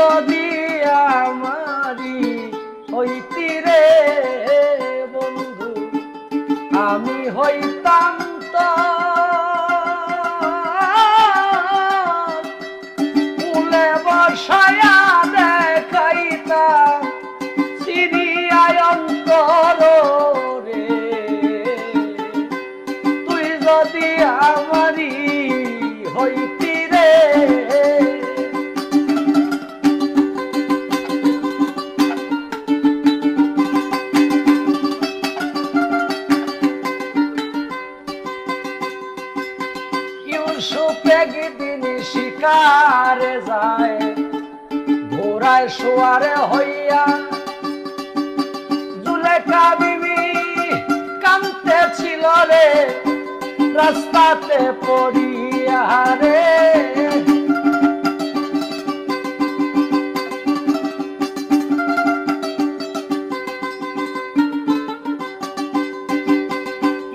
যদি আমারি হইতি রে বন্ধু আমি হইতাম তো ফুলে বসায়া দেখাইতাম সিরিয়ায় অন্তর রে তুই যদি আমারি হইতি রে ইউসুফ একদিন শিকারে যায় ঘোড়ায় সোয়ারে হইয়া জুলেখা বিবি কাঁদতে ছিল রে রাস্তাতে পড়িয়া রে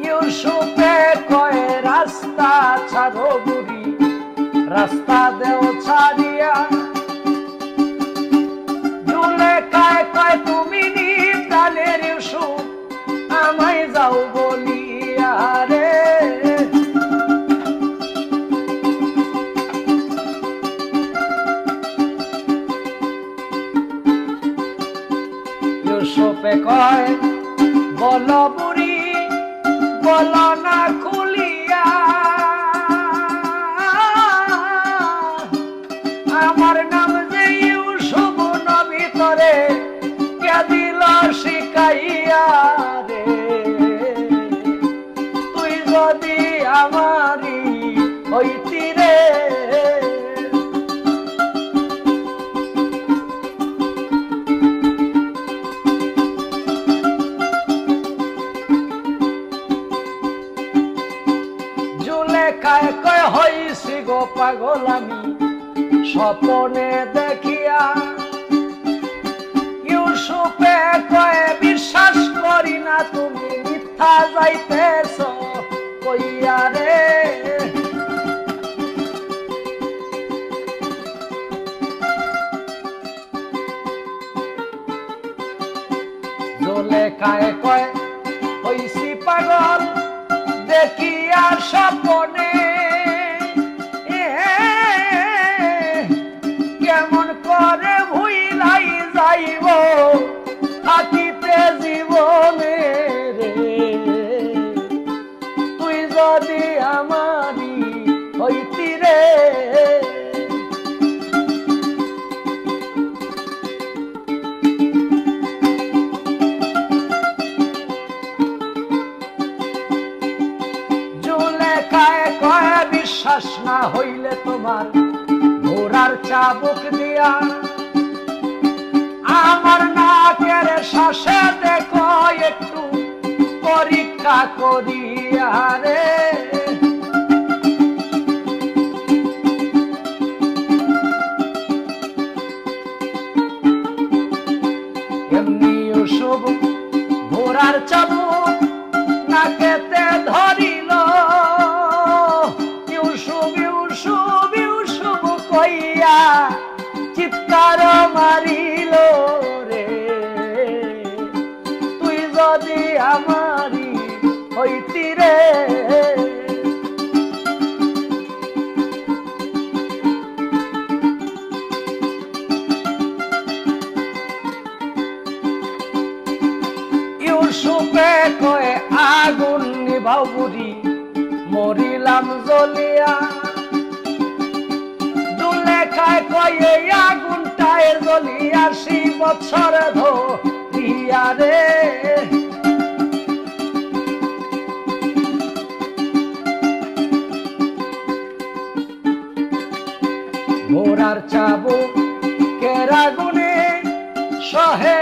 ইউসুফে কয় রাস্তা ছাড়ো বুড়ি রাস্তা দেও ছাড়িয়া জুলেখায় কয় তুমি নিপ্রাণের ইউসুফ আমায় যাও বলিয়া রে ইউসুফে কয় বলো বুড়ি বলো না খুলিয়া আমার নাম যে ইউসুফ নবী তরে কে দিল শিখাইয়া রে তুই যদি আমারি হইতি রে জুলেখায় কয় হইছি গো পাগল আমি স্বপনে দেখিয়া ইউসুফে কয় বিশ্বাস করি না তুমি মিথ্যা যাইতেছ কইয়া রে জুলেখায় কয় হইছি পাগল দেখিয়া স্বপনে কেমন করে ভুইলাই যাইব থাকিতে জীবনে রে তুই যদি আমারি হইতি রে জুলেখায় কয় বিশ্বাস না হইলে তোমার ঘোড়ার চাবুক দিয়া আমার নাকের শ্বাসে দেখো একটু পরীক্ষা করিয়া রে এমনি ইউসুফ ঘোড়ার চাবুক নাকেতে ধরিল ইউসুফ ইউসুফ ইউসুফ কইয়া চিৎকার মারিল রে তুই যদি আমারি হইতি রে ইউসুফে কয় আগুন নিভাও বুড়ি মরিলাম জ্বলিয়া জুলেখায় কয় এই আগুনটায় জ্বলিয়া 80 বছর ধরিয়া রে ঘোড়ার চাবুকের আগুনে সহে